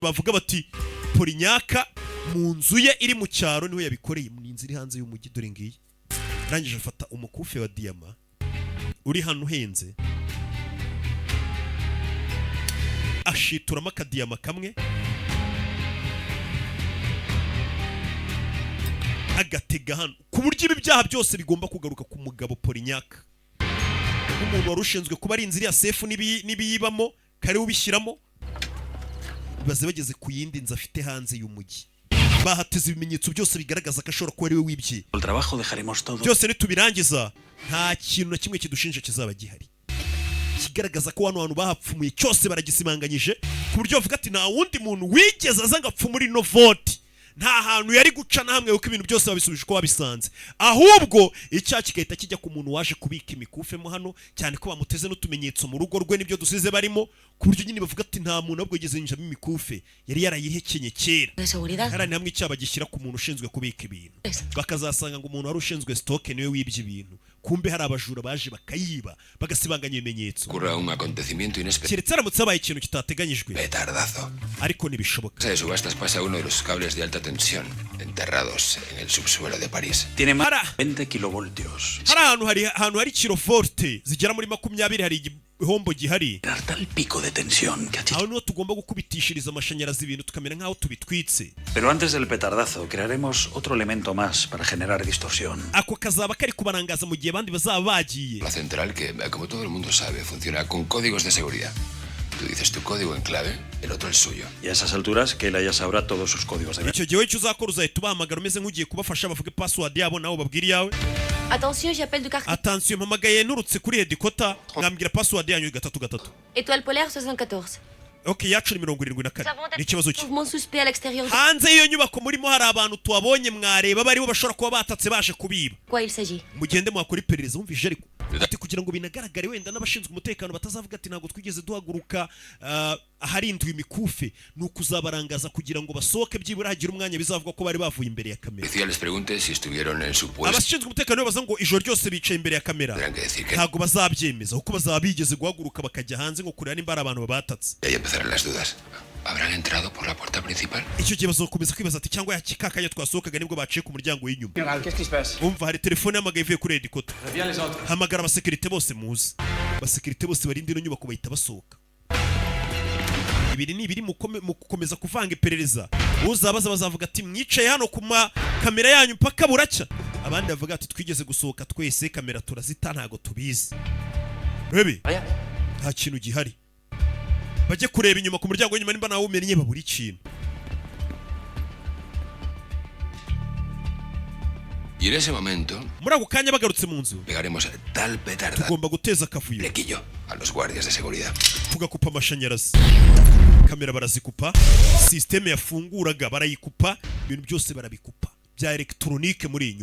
bavuga bati Polinyaka mu nzu ye iri mu cyaro niwe yabikoreye, mu inzu iri hanze y'umujyi dore ngiyi. Rangije afata umukufe wa diyama uri hano uhenze, ashituramo akadiyama kamwe, agatega hano, ku buryo ibi byaha byose bigomba kugaruka ku mugabo Polinyaka, umuntu wari ushinzwe kuba ari inzira ya sefu n'ibiyibamo kare ubishyiramo. Baze bageze ku yindi nzu afite hanze y'umujyi, bahateze ibimenyetso byose bigaragaza ko ashobora kuba ari we wibye. Byose nitubirangiza nta kintu na kimwe kidushinja kizaba gihari kigaragaza ko hano hantu bahapfumuye cyose baragisimanganyije, ku buryo bavuga ati nta wundi muntu wigeze aza ngo apfumure ino voti, nta hantu yari guca na hamwe kuko ibintu byose babisubije uko babisanze, ahubwo icyaha kigahita kijya ku muntu waje kubika imikufe mo hano, cyane ko bamuteze n'utumenyetso mu rugo rwe n'ibyo dusize barimo, ku buryo nyine bavuga ati nta muntu ahubwo yigeze yinjiramo imikufe, yari yarayihekenye kera. Hari hamwe icyaha gishyira ku muntu ushinzwe kubika ibintu, bakazasanga ngo umuntu wari ushinzwe stoke niwe wibye ibintu, kumbe hari abajura baje bakayiba bagasibanganya ibimenyetso. Keretse aramutse habaye ikintu kitateganyijwe, ariko ntibishoboka. Tensión enterrados en el subsuelo de París. Tiene más de 20 kilovoltios. Ahantu hari kilovolte zigera muri 20 hari igihombo gihari. Tal pico de tensión que aho niho tugomba gukubitishiriza amashanyarazi ibintu tukamera nkaho tubitwitse. Pero antes del petardazo crearemos otro elemento más para generar distorsión. Ako kazaba kari kubarangaza mu gihe abandi bazaba bagiye. La central que, como todo el mundo sabe, funciona con códigos de seguridad. Tú dices tu código en clave, el otro el suyo. Y a esas alturas que él ya sabrá todos sus códigos de icyo gihe cyo uzakora uzahita ubahamagara umeze nk'ugiye kubafasha bavuge password yabo nawe babwira yawe. Attention, j'appelle du quartier. Attention, mpamagaye nurutse kuri headquarter, ngambwira password yanyu 3. Étoile polaire 74. Okay, yacu ni 74. Ni kibazo ki? Mouvement suspect à l'extérieur. Hanze iyo nyubako murimo hari abantu tuwabonye mwareba bari bo bashobora kuba batatse baje kubiba. Quoi il s'agit? Mugende mwakora iperereza umvije ariko ati kugira ngo binagaragare wenda n'abashinzwe umutekano batazavuga ati ntabwo twigeze duhaguruka aharindwa imikufe, ni ukuzabarangaza kugira ngo basohoke byibura hagira umwanya bizavuga ko bari bavuye imbere ya kamera. Abashinzwe umutekano baza ngo ijoro ryose bicaye imbere ya kamera, ntabwo bazabyemeza kuko bazaba bigeze guhaguruka bakajya hanze ngo kureba nimba ari abantu babatatse. ¿Habrán entrado por la puerta principal? Icyo gihe bazokomeza kwibaza ati cyangwa yakikakanya twasohokaga nibwo baciye ku muryango w'inyuma. Qu'est-ce qui se passe? Umva hari telefone y'amagaye ivuye kuri headquarter. Viens les autres. Hamagara abasekirite bose muzi. Abasekirite bose barindi ino nyubako bahita basohoka. Ibiri ni ibiri mu gukomeza kuvanga iperereza. Uzabaza bazavuga ati mwicaye hano ku kamera yanyu mpaka buracya. Abandi bavuga ati twigeze gusohoka twese kamera turazita ntago tubizi. Rebe. Nta kintu gihari. Bajye kureba inyuma ku muryango w'inyuma nimba nawe umenye baburi ikintu. Y en ese momento, muri ako kanya bagarutse mu nzu, pegaremos tal petarda, tugomba guteza akavuyo, lequillo a los guardias de seguridad. Tugakupa amashanyarazi, kamera barazikupa, systeme yafunguraga barayikupa, ibintu byose barabikupa bya electronique muri iyi